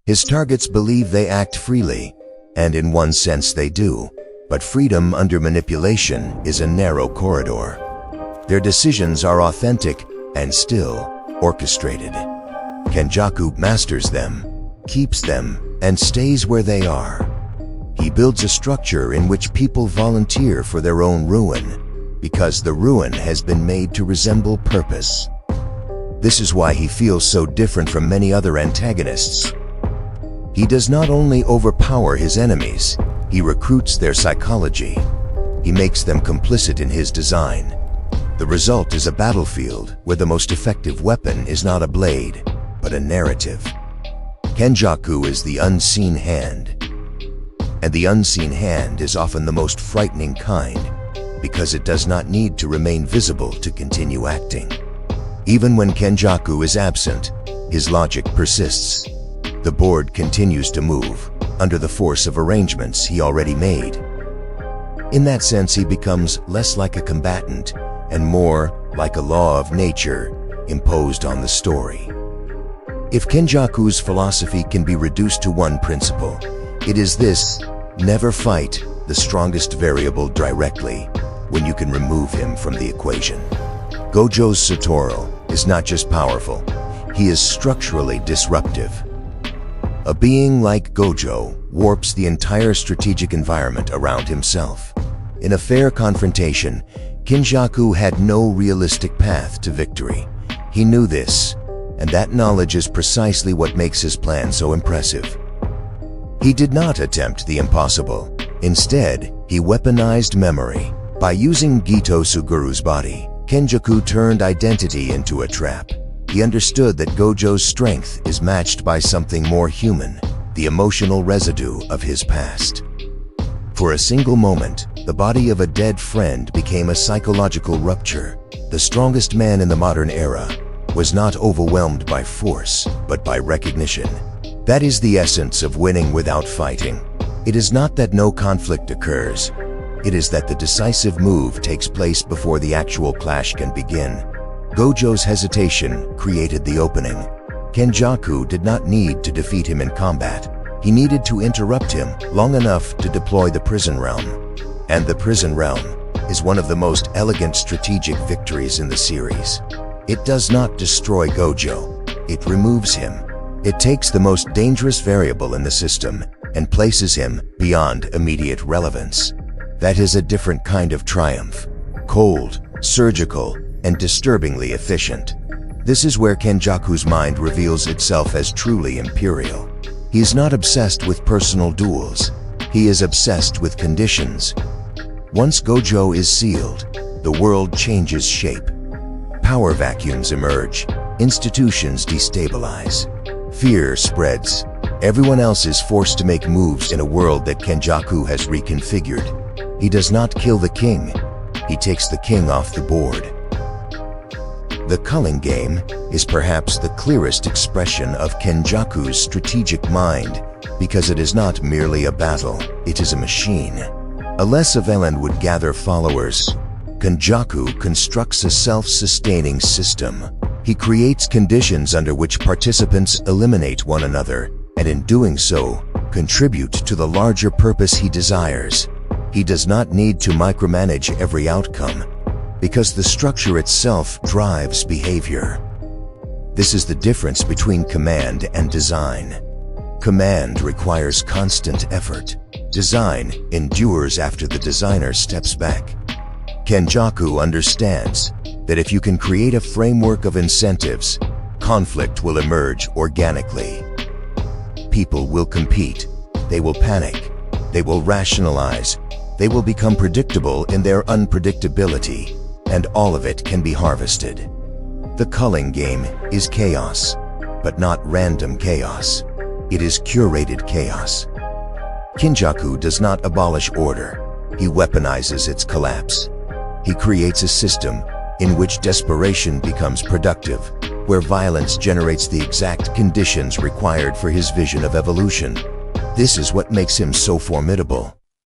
His targets believe they act freely, and in one sense they do, but freedom under manipulation is a narrow corridor. Their decisions are authentic and still orchestrated. Kenjaku masters them, keeps them, and stays where they are. He builds a structure in which people volunteer for their own ruin, because the ruin has been made to resemble purpose. This is why he feels so different from many other antagonists. He does not only overpower his enemies, he recruits their psychology. He makes them complicit in his design. The result is a battlefield where the most effective weapon is not a blade, but a narrative. Kenjaku is the unseen hand. And the unseen hand is often the most frightening kind, because it does not need to remain visible to continue acting. Even when Kenjaku is absent, his logic persists. The board continues to move, under the force of arrangements he already made. In that sense, he becomes less like a combatant and more like a law of nature imposed on the story. If Kenjaku's philosophy can be reduced to one principle, it is this: never fight the strongest variable directly when you can remove him from the equation. Gojo's Satoru is not just powerful, he is structurally disruptive. A being like Gojo warps the entire strategic environment around himself. In a fair confrontation, Kenjaku had no realistic path to victory. He knew this, and that knowledge is precisely what makes his plan so impressive. He did not attempt the impossible. Instead, he weaponized memory. By using Geto Suguru's body, Kenjaku turned identity into a trap. He understood that Gojo's strength is matched by something more human, the emotional residue of his past. For a single moment, the body of a dead friend became a psychological rupture. The strongest man in the modern era was not overwhelmed by force, but by recognition. That is the essence of winning without fighting. It is not that no conflict occurs. It is that the decisive move takes place before the actual clash can begin. Gojo's hesitation created the opening. Kenjaku did not need to defeat him in combat. He needed to interrupt him long enough to deploy the prison realm. And the prison realm is one of the most elegant strategic victories in the series. It does not destroy Gojo, it removes him. It takes the most dangerous variable in the system and places him beyond immediate relevance. That is a different kind of triumph. Cold, surgical, and disturbingly efficient. This is where Kenjaku's mind reveals itself as truly imperial. He is not obsessed with personal duels. He is obsessed with conditions. Once Gojo is sealed, the world changes shape. Power vacuums emerge. Institutions destabilize. Fear spreads. Everyone else is forced to make moves in a world that Kenjaku has reconfigured. He does not kill the king. He takes the king off the board. The culling game is perhaps the clearest expression of Kenjaku's strategic mind, because it is not merely a battle, it is a machine. Unless a villain would gather followers, Kenjaku constructs a self-sustaining system. He creates conditions under which participants eliminate one another, and in doing so, contribute to the larger purpose he desires. He does not need to micromanage every outcome, because the structure itself drives behavior. This is the difference between command and design. Command requires constant effort. Design endures after the designer steps back. Kenjaku understands that if you can create a framework of incentives, conflict will emerge organically. People will compete, they will panic, they will rationalize, they will become predictable in their unpredictability, and all of it can be harvested. The culling game is chaos, but not random chaos. It is curated chaos. Kenjaku does not abolish order, he weaponizes its collapse. He creates a system in which desperation becomes productive, where violence generates the exact conditions required for his vision of evolution. This is what makes him so formidable.